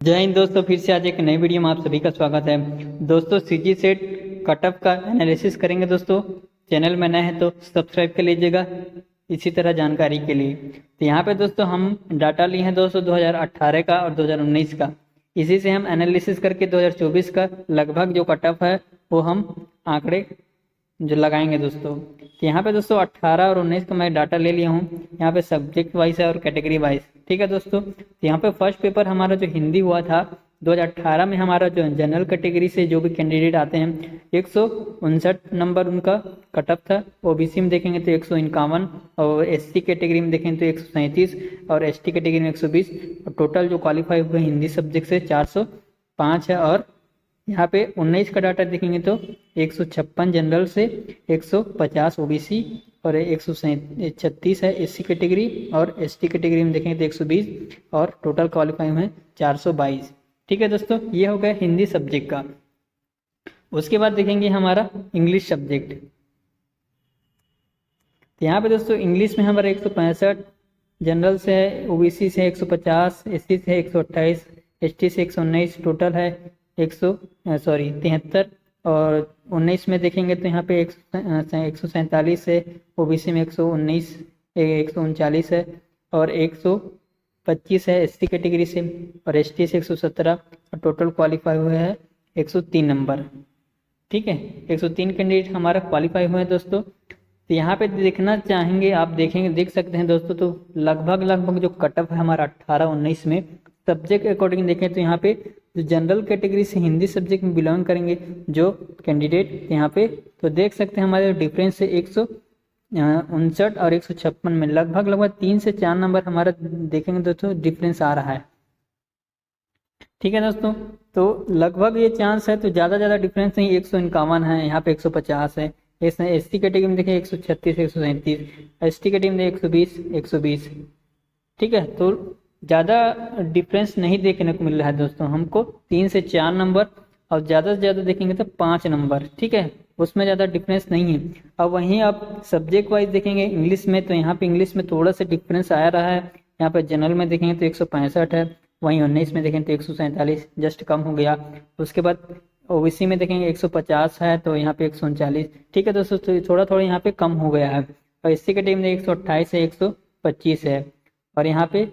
जय हिंद दोस्तों, फिर से आज एक नई वीडियो में आप सभी का स्वागत है। दोस्तों सीजी सेट कटऑफ का एनालिसिस करेंगे। दोस्तों चैनल में नए हैं तो सब्सक्राइब कर लीजिएगा इसी तरह जानकारी के लिए। तो यहाँ पे दोस्तों हम डाटा लिए हैं दोस्तों 2018 का और 2019 का। इसी से हम एनालिसिस करके 2024 का लगभग जो कटऑफ है वो हम आंकड़े जो लगाएंगे दोस्तों। तो यहाँ पे दोस्तों 18 और 19 का मैं डाटा ले लिया हूँ। यहाँ पे सब्जेक्ट वाइज है और कैटेगरी वाइज। ठीक है दोस्तों, तो यहाँ पे फर्स्ट पेपर हमारा जो हिंदी हुआ था 2018 में, हमारा जो जनरल कैटेगरी से जो भी कैंडिडेट आते हैं 159 नंबर उनका कटअप था। ओबीसी में देखेंगे तो 151 और एससी कैटेगरी में देखेंगे तो 137 और एसटी कैटेगरी में 120 और टोटल जो क्वालिफाई हुए हिंदी सब्जेक्ट से 405 है। और यहाँ पे 19 का डाटा देखेंगे तो 156 जनरल से 150 ओबीसी और 136 है एससी कैटेगरी और एसटी कैटेगरी में देखेंगे तो 120 और टोटल क्वालिफाई हुए 422। ठीक है दोस्तों, ये हो गया हिंदी सब्जेक्ट का। उसके बाद देखेंगे हमारा इंग्लिश सब्जेक्ट। तो यहाँ पे दोस्तों इंग्लिश में हमारा 165 जनरल से है, ओबीसी से 150, एससी से 128, एसटी से 119, टोटल है 73। और 19 में देखेंगे तो यहाँ पे 147 है, ओबीसी में 119 139 है और 125 है एससी कैटेगरी से और एसटी से 117 और टोटल क्वालिफाई हुए हैं 103 नंबर। ठीक है, 103 कैंडिडेट हमारा क्वालिफाई हुए हैं दोस्तों। तो यहाँ पे देखना चाहेंगे, आप देखेंगे देख सकते हैं दोस्तों, तो लगभग जो कटअप है हमारा 18-19 में सब्जेक्ट के अकॉर्डिंग देखें तो यहाँ पे जो जनरल कैटेगरी से हिंदी सब्जेक्ट में बिलोंग करेंगे जो कैंडिडेट यहाँ पे, तो देख सकते हैं हमारे डिफरेंस है 159 और 156 में लगभग 3 से 4 नंबर हमारा देखेंगे दोस्तों डिफरेंस आ रहा है। ठीक है दोस्तों, तो लगभग ये चांस है, तो ज़्यादा डिफरेंस नहीं, 151 है, यहाँ पे 150 है। एसटी कैटेगरी में देखिए 136 137, एसटी कैटेगरी में 120। ठीक है, तो ज़्यादा डिफरेंस नहीं देखने को मिल रहा है दोस्तों हमको, 3 से 4 नंबर और ज़्यादा से ज़्यादा देखेंगे तो 5 नंबर। ठीक है, उसमें ज़्यादा डिफरेंस नहीं है। अब वहीं आप सब्जेक्ट वाइज देखेंगे इंग्लिश में, तो यहाँ पे इंग्लिश में थोड़ा सा डिफरेंस आ रहा है। यहाँ पे जनरल में देखेंगे तो 165 है, वहीं 19 में देखेंगे तो 147 जस्ट कम हो गया। उसके बाद ओबीसी में देखेंगे 150 है तो यहाँ पे 139। ठीक है दोस्तों, तो थोड़ा यहाँ पे कम हो गया है। और एससी कैटेगरी में 128 है 125 है और यहाँ पे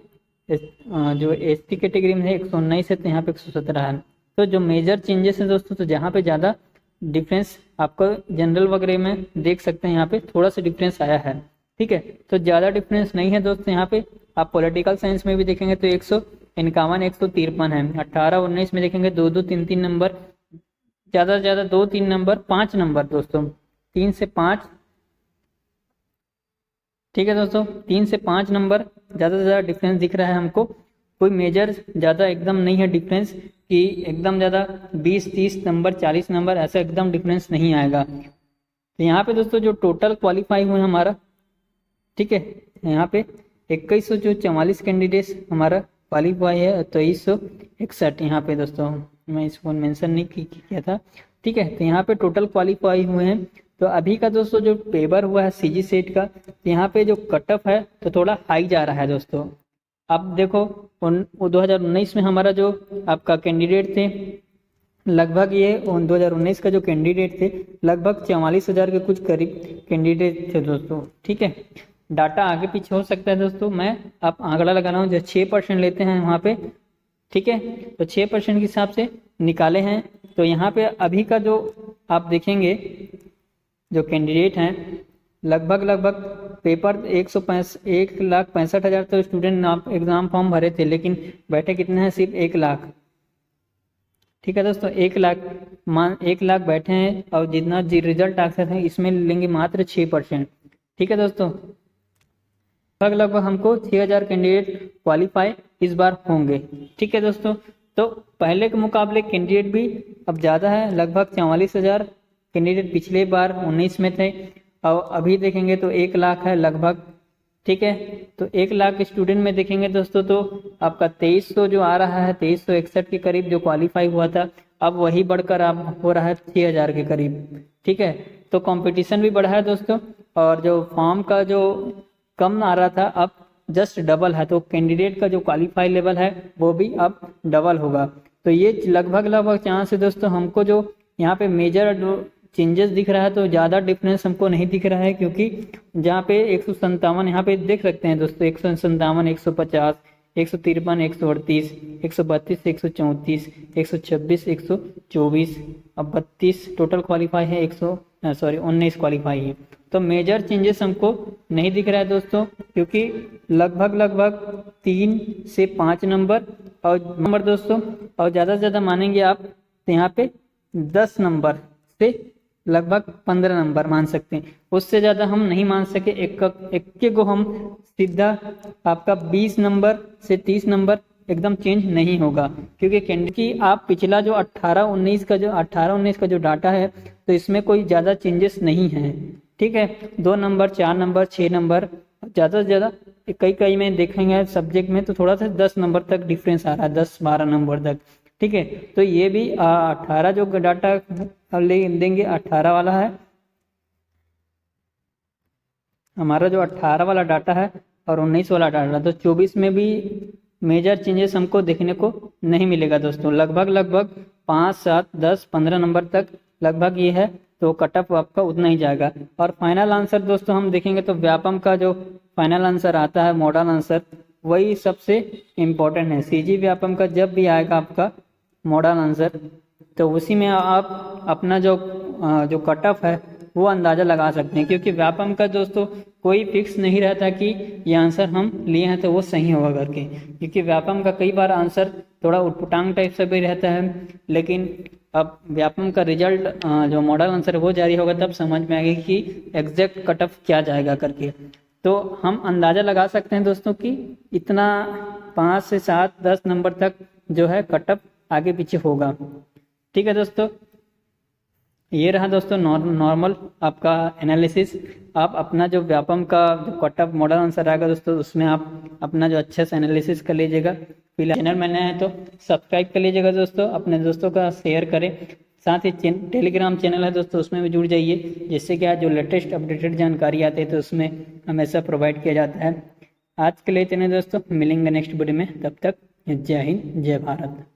जो एसटी कैटेगरी में है 119 है तो यहाँ पे 117 है। तो जो मेजर चेंजेस है दोस्तों, तो जहाँ पे ज़्यादा डिफरेंस आपको जनरल वगैरह में देख सकते हैं, यहाँ पे थोड़ा सा डिफरेंस आया है। ठीक है, तो ज़्यादा डिफरेंस नहीं है दोस्तों। यहाँ पे आप पॉलिटिकल साइंस में भी देखेंगे तो 151 153 है। 18-19 में देखेंगे 2-2 3-3 नंबर, ज़्यादा से ज़्यादा 2-3 नंबर, 5 नंबर दोस्तों, 3 से 5। ठीक है दोस्तों, 3 से 5 नंबर ज़्यादा से ज़्यादा डिफरेंस दिख रहा है हमको। कोई मेजर ज़्यादा एकदम नहीं है डिफरेंस कि एकदम ज़्यादा 20-30 नंबर 40 नंबर ऐसा एकदम डिफरेंस नहीं आएगा। तो यहाँ पे दोस्तों जो टोटल क्वालिफाई हुए हमारा, ठीक है, यहाँ पे 2144 कैंडिडेट्स हमारा क्वालिफाई है, 2361 यहाँ पे दोस्तों, मैं इसको मेंशन नहीं किया था। ठीक है, तो यहाँ पे टोटल क्वालिफाई हुए हैं। तो अभी का दोस्तों जो पेपर हुआ है सीजी सेट का, तो यहाँ पे जो कटअप है तो थोड़ा हाई जा रहा है दोस्तों। अब देखो 2019 में हमारा जो आपका कैंडिडेट थे, लगभग ये 2019 का जो कैंडिडेट थे लगभग 44,000 के कुछ करीब कैंडिडेट थे दोस्तों। ठीक है, डाटा आगे पीछे हो सकता है दोस्तों, मैं आप आंकड़ा लगा रहा हूँ जो 6% लेते हैं वहाँ पे। ठीक है, तो 6% के हिसाब से निकाले हैं। तो यहाँ पे अभी का जो आप देखेंगे जो कैंडिडेट हैं लगभग पेपर 1,65,000 तो स्टूडेंट एग्जाम फॉर्म भरे थे, लेकिन बैठे कितने हैं, सिर्फ 1 लाख। ठीक है दोस्तों, 1 लाख बैठे हैं और जितना रिजल्ट आ सकते हैं इसमें लेंगे मात्र 6%। ठीक है दोस्तों, लगभग हमको 6,000 कैंडिडेट क्वालिफाई इस बार होंगे। ठीक है दोस्तों, तो पहले के मुकाबले कैंडिडेट भी अब ज़्यादा है, लगभग 44,000 कैंडिडेट पिछले बार 19 में थे और अभी देखेंगे तो 1 लाख है लगभग। ठीक है, तो 1 लाख स्टूडेंट में देखेंगे दोस्तों तो आपका 2300 जो आ रहा है, 2361 के करीब जो क्वालिफाई हुआ था, अब वही बढ़कर आप हो रहा है 6,000 के करीब। ठीक है, तो कंपटीशन भी बढ़ा है दोस्तों, और जो फॉर्म का जो कम आ रहा था अब जस्ट डबल है, तो कैंडिडेट का जो क्वालिफाई लेवल है वो भी अब डबल होगा। तो ये लगभग चांस है दोस्तों। हमको जो यहाँ पे मेजर जो चेंजेस दिख रहा है तो ज़्यादा डिफरेंस हमको नहीं दिख रहा है, क्योंकि जहाँ पे 157 यहाँ पे देख सकते हैं दोस्तों, 157, 150, 153, 138, 132, 134, 126, 124, अब 32 टोटल क्वालिफाई है, 19 क्वालिफाई है। तो मेजर चेंजेस हमको नहीं दिख रहा है दोस्तों, क्योंकि लगभग 3 से 5 नंबर और दोस्तों, और ज़्यादा से ज़्यादा मानेंगे आप तो यहाँ पे 10 नंबर से लगभग 15 नंबर मान सकते हैं, उससे ज़्यादा हम नहीं मान सके। एक को हम सीधा आपका 20 नंबर से 30 नंबर एकदम चेंज नहीं होगा, क्योंकि कैंडिडेट की आप पिछला जो 18-19 का जो डाटा है तो इसमें कोई ज़्यादा चेंजेस नहीं है, ठीक है। 2 नंबर, 4 नंबर, 6 नंबर, ज़्यादा से ज़्यादा कई में देखेंगे सब्जेक्ट में तो थोड़ा सा 10 नंबर तक डिफरेंस आ रहा है, 10-12 नंबर तक, ठीक है। तो ये भी 18 जो डाटा ले देंगे 18 वाला है हमारा, जो 18 वाला डाटा है और 19 वाला डाटा, तो 24 में भी मेजर चेंजेस हमको देखने को नहीं मिलेगा दोस्तों। लगभग 5, 7, 10, 15 नंबर तक लगभग ये है, तो कट ऑफ आपका उतना ही जाएगा। और फाइनल आंसर दोस्तों हम देखेंगे तो व्यापम का जो फाइनल आंसर आता है, मॉडल आंसर, वही सबसे इम्पोर्टेंट है। सीजी व्यापम का जब भी आएगा आपका मॉडल आंसर, तो उसी में आप अपना जो कट ऑफ है वो अंदाज़ा लगा सकते हैं, क्योंकि व्यापम का दोस्तों कोई फिक्स नहीं रहता कि ये आंसर हम लिए हैं तो वो सही होगा करके, क्योंकि व्यापम का कई बार आंसर थोड़ा उटपटांग टाइप से भी रहता है। लेकिन अब व्यापम का रिजल्ट जो मॉडल आंसर वो जारी होगा तब समझ में आएगी कि एग्जैक्ट कट ऑफ क्या जाएगा करके। तो हम अंदाज़ा लगा सकते हैं दोस्तों कि इतना 5 से 7, 10 नंबर तक जो है कट ऑफ आगे पीछे होगा, ठीक है दोस्तों। ये रहा दोस्तों नॉर्मल आपका एनालिसिस। आप अपना जो व्यापम का जो कट ऑफ मॉडल आंसर आएगा दोस्तों, उसमें आप अपना जो अच्छे से एनालिसिस कर लीजिएगा। फिलहाल चैनल में नया है तो सब्सक्राइब कर लीजिएगा दोस्तों, अपने दोस्तों का शेयर करें। साथ ही टेलीग्राम चैनल है दोस्तों, उसमें भी जुड़ जाइए, जिससे क्या जो लेटेस्ट अपडेटेड जानकारी आती है तो उसमें हमेशा प्रोवाइड किया जाता है। आज के लिए इतने दोस्तों, मिलेंगे नेक्स्ट वीडियो में, तब तक जय हिंद, जय भारत।